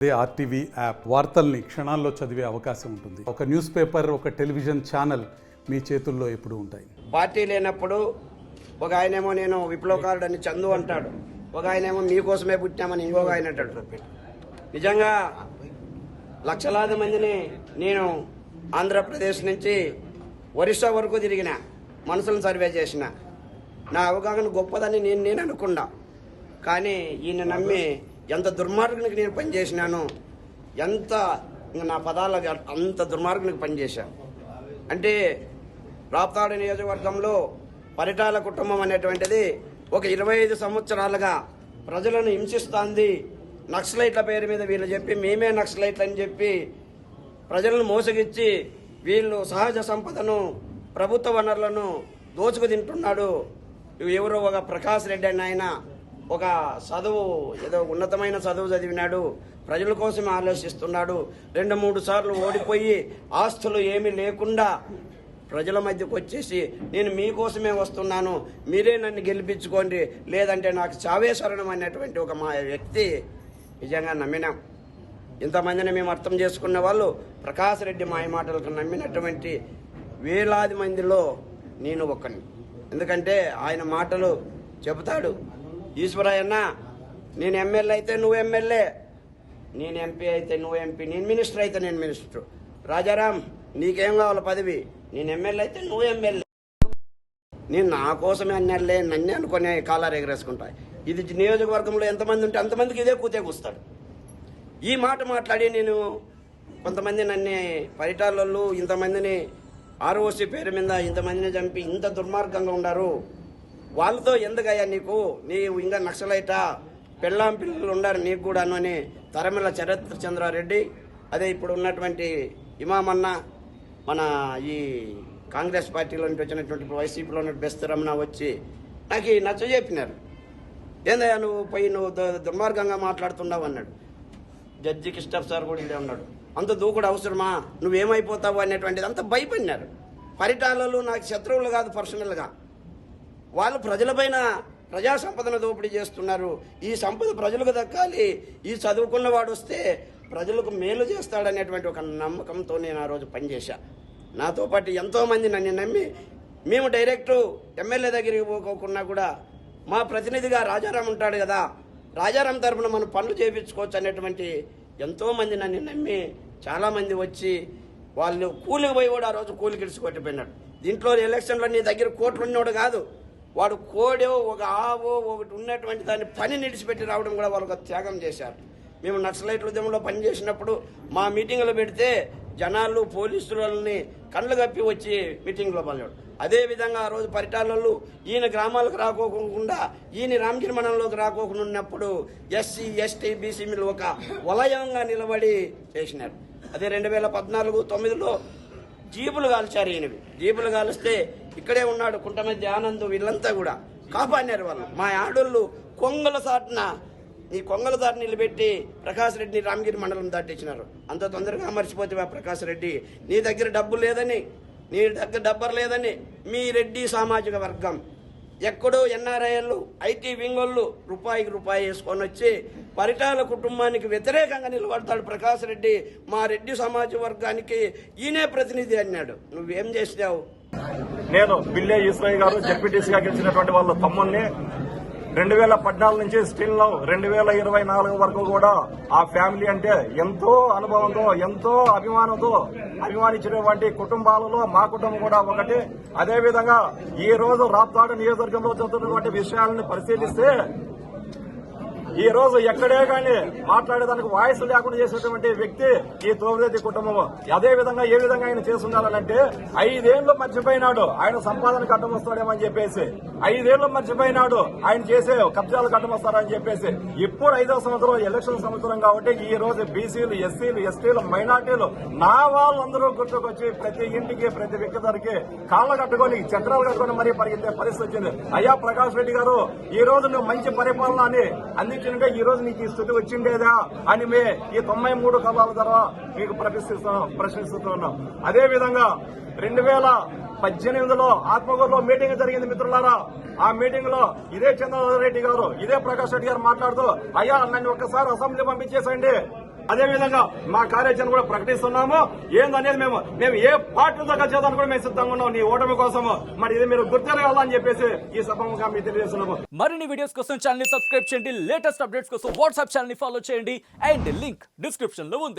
అదే RTV app వార్తల్ని క్షణాల్లో చదివే అవకాశం ఉంటుంది. ఒక న్యూస్ పేపర్, ఒక టెలివిజన్ ఛానల్ మీ చేతుల్లో ఎప్పుడూ ఉంటాయి. పార్టీ లేనప్పుడు ఒక ఆయనేమో నేను విప్లవకారుడు అని చందు అంటాడు, ఒక ఆయనేమో మీకోసమే పుట్టామని ఇంకొక ఆయన అంటాడు. నిజంగా లక్షలాది మందిని నేను ఆంధ్రప్రదేశ్ నుంచి ఒరిస్సా వరకు తిరిగిన, మనసులను సర్వే చేసిన, నా అవగాహన గొప్పదని నేను అనుకున్నా. కానీ ఈయన నమ్మి ఎంత దుర్మార్గునికి నేను పనిచేసినాను, ఎంత నా పదాలకు అంత దుర్మార్గునికి పనిచేశాను. అంటే రాప్తాడు నియోజకవర్గంలో పరిటాల కుటుంబం అనేటువంటిది ఒక 25 సంవత్సరాలుగా ప్రజలను హింసిస్తోంది. నక్సలైట్ల పేరు మీద వీళ్ళు చెప్పి మేమే నక్సలైట్లు అని చెప్పి ప్రజలను మోసగిచ్చి వీళ్ళు సహజ సంపదను, ప్రభుత్వ వనరులను దోచుకు తింటున్నాడు. ఎవరో ఒక ప్రకాష్ రెడ్డి అని ఆయన ఒక చదువు, ఏదో ఉన్నతమైన చదువు చదివినాడు, ప్రజల కోసం ఆలోచిస్తున్నాడు. 2-3 సార్లు ఓడిపోయి ఆస్తులు ఏమీ లేకుండా ప్రజల మధ్యకు వచ్చేసి నేను మీకోసమే వస్తున్నాను, మీరే నన్ను గెలిపించుకోండి, లేదంటే నాకు చావే శరణం అనేటువంటి ఒక మా వ్యక్తి నిజంగా నమ్మినాం. ఇంతమందిని మేము అర్థం చేసుకున్న వాళ్ళు ప్రకాష్ రెడ్డి మాయ మాటలకు నమ్మినటువంటి వేలాది మందిలో నేను ఒక్కని. ఎందుకంటే ఆయన మాటలు చెబుతాడు, ఈశ్వరయ్యన్న నేను ఎమ్మెల్యే అయితే నువ్వు ఎమ్మెల్యే, నేను ఎంపీ అయితే నువ్వు ఎంపీ, నేను మినిస్టర్ అయితే నేను మినిస్టర్, రాజారాం నీకేం కావాలి పదవి, నేను ఎమ్మెల్యే అయితే నువ్వు ఎమ్మెల్యే, నేను నా కోసమే అన్నెళ్ళే నన్ను అనుకునే కాలాలు ఎగరేసుకుంటాయి. ఇది నియోజకవర్గంలో ఎంతమంది ఉంటే అంతమందికి ఇదే కూతే కూస్తాడు. ఈ మాట మాట్లాడి నేను కొంతమంది నన్ను పరిటాలలో ఇంతమందిని ఆర్ఓసి పేరు మీద ఇంతమందిని చంపి ఇంత దుర్మార్గంగా ఉన్నారు, వాళ్ళతో ఎందుకయ్యా నీవు ఇంకా నక్సలైటా, పెళ్ళాం పిల్లలు ఉన్నారు నీకు కూడాను అని తరమిల చంద్రారెడ్డి, అదే ఇప్పుడు ఉన్నటువంటి ఇమామన్న, మన ఈ కాంగ్రెస్ పార్టీలో నుంచి వచ్చినటువంటి వైసీపీలో ఉన్న బెస్తరమణ వచ్చి నాకు నచ్చ చెప్పినారు. ఏందయ్యా నువ్వు పోయి నువ్వు దుర్మార్గంగా మాట్లాడుతున్నావు అన్నాడు. జడ్జి కిస్టఫ్ సార్ కూడా ఇదే ఉన్నాడు. అంత దూకుడు అవసరమా, నువ్వేమైపోతావు అనేటువంటిది అంత భయపడినారు. పరిటాలలో నాకు శత్రువులు కాదు, పర్సనల్గా వాళ్ళు ప్రజలపైన ప్రజా సంపదను దోపిడీ చేస్తున్నారు. ఈ సంపద ప్రజలకు దక్కాలి, ఈ చదువుకున్న వాడు వస్తే ప్రజలకు మేలు చేస్తాడనేటువంటి ఒక నమ్మకంతో నేను ఆ రోజు పనిచేశా. నాతో పాటు ఎంతోమంది నన్ను నమ్మి, మేము డైరెక్టు ఎమ్మెల్యే దగ్గరికి పోకోకున్నా కూడా మా ప్రతినిధిగా రాజారాం ఉంటాడు కదా, రాజారాం తరఫున మనం పనులు చేయించుకోవచ్చు అనేటువంటి ఎంతోమంది నన్ను నమ్మి చాలామంది వచ్చి వాళ్ళు కూలికి పోయి కూడా ఆ రోజు కూలికి ఇడిచి కొట్టిపోయినాడు. దీంట్లో ఎలక్షన్లో నీ దగ్గర కోట్లు ఉన్నవాడు కాదు, వాడు కోడో ఒక ఆవో ఒకటి ఉన్నటువంటి దాన్ని పని నిడిచిపెట్టి రావడం కూడా వాళ్ళు ఒక త్యాగం చేశారు. మేము నక్సలైట్ల ఉద్యమంలో పనిచేసినప్పుడు మా మీటింగ్లో పెడితే జనాలు పోలీసులని కళ్ళు కప్పి వచ్చి మీటింగ్లో పాల్గొన్నాడు. అదేవిధంగా ఆ రోజు పరిటాలలో ఈయన గ్రామాలకు రాకోకుండా ఈయన రామగిరి మండలంలోకి రాకోకుండా ఉన్నప్పుడు ఎస్సీ ఎస్టీ బీసీ మీద ఒక వలయంగా నిలబడి చేసినారు. అదే 2014-9లో జీపులు కాల్చారు. ఈయనవి జీపులు కాలిస్తే ఇక్కడే ఉన్నాడు కుంటమధ్య ఆనంద్, వీళ్ళంతా కూడా కాపాడినారు వాళ్ళు. మా ఆడోళ్ళు కొంగల సాటున నిలబెట్టి ప్రకాష్ రెడ్డిని రామగిరి మండలం దాటించినారు. అంత తొందరగా మర్చిపోతే ప్రకాష్ రెడ్డి, నీ దగ్గర డబ్బు లేదని, నీ దగ్గర డబ్బర్ లేదని మీ రెడ్డి సామాజిక వర్గం ఎక్కడో ఎన్ఆర్ఐలు ఐటీ వింగోళ్ళు రూపాయికి రూపాయి వేసుకొని వచ్చి పరిటాల కుటుంబానికి వ్యతిరేకంగా నిలబడతాడు ప్రకాష్ రెడ్డి. మా రెడ్డి సమాజ వర్గానికి ఈయనే ప్రతినిధి అన్నాడు. నువ్వేం చేసావు? నేను బిల్లే ఈశ్వరయ్య గారు జెడ్పీటీసీగా గెలిచినటువంటి వాళ్ళ తమ్ముడిని 2014 నుంచి స్టిల్ 2024 వరకు కూడా ఆ ఫ్యామిలీ అంటే ఎంతో అనుభవంతో, ఎంతో అభిమానంతో అభిమానించినటువంటి కుటుంబాలలో మా కుటుంబం కూడా ఒకటి. అదేవిధంగా ఈ రోజు రాప్తాడు నియోజకవర్గంలో జరుగుతున్నటువంటి విషయాలను పరిశీలిస్తే ఈ రోజు ఎక్కడే కానీ మాట్లాడేదానికి వాయిస్ లేకుండా చేసినటువంటి వ్యక్తి ఈ తోమిరెడ్డి కుటుంబం. అదే విధంగా ఏ విధంగా ఆయన చేస్తున్నారంటే 5 ఏళ్లు మర్చిపోయినాడు ఆయన సంపాదనకు అడ్డం వస్తాడేమని చెప్పేసి, 5 ఏళ్లు మర్చిపోయినాడు ఆయన చేసే కబ్జాలకు అడ్డం వస్తారని చెప్పేసి. ఇప్పుడు 5వ సంవత్సరం ఎలక్షన్ సంవత్సరం కాబట్టి ఈ రోజు బీసీలు, ఎస్సీలు, ఎస్టీలు, మైనార్టీలు నా వాళ్ళందరూ గుర్తుకొచ్చి ప్రతి ఇంటికి ప్రతి వ్యక్తి దగ్గరికి కాళ్ళ కట్టుకొని చక్రాలు కట్టుకొని మరీ పరిగెత్తే పరిస్థితి వచ్చింది. అయ్యా ప్రకాష్ రెడ్డి గారు, ఈ రోజు నువ్వు మంచి పరిపాలన అని అందించింటే ఈ రోజు నీకు ఈ స్థితి వచ్చిండేదా అని ఈ 93 కళాల ద్వారా మీకు ప్రశ్నిస్తున్నాం. అదేవిధంగా 2018లో ఆత్మకూరులో మీటింగ్ జరిగింది మిత్రులారా. ఆ మీటింగ్ లో ఇదే చంద్రబాబు రెడ్డి గారు, ఇదే ప్రకాష్ రెడ్డి గారు మాట్లాడుతూ, అయ్యా నన్ను ఒక్కసారి అసెంబ్లీ పంపించేసండి, అదే విధంగా మా కార్యాచరణ కూడా ప్రకటిస్తున్నాము. ఏందనేది మేము ఏ పార్టీతో కలిసేదాన్ని కూడా మేము సిద్ధంగా ఉన్నాం నీ ఓటమి కోసము. మరి ఇది మీరు గుర్తిరగాలని చెప్పేసి ఈ సభముగా మీకు తెలియజేస్తున్నాము. మరిన్ని వీడియోస్ కోసం ఛానల్ ని సబ్స్క్రైబ్ చేయండి. లేటెస్ట్ అప్డేట్స్ కోసం వాట్సాప్ ఛానల్ ని ఫాలో చేయండి. అండ్ లింక్ డిస్క్రిప్షన్ లో ఉంది.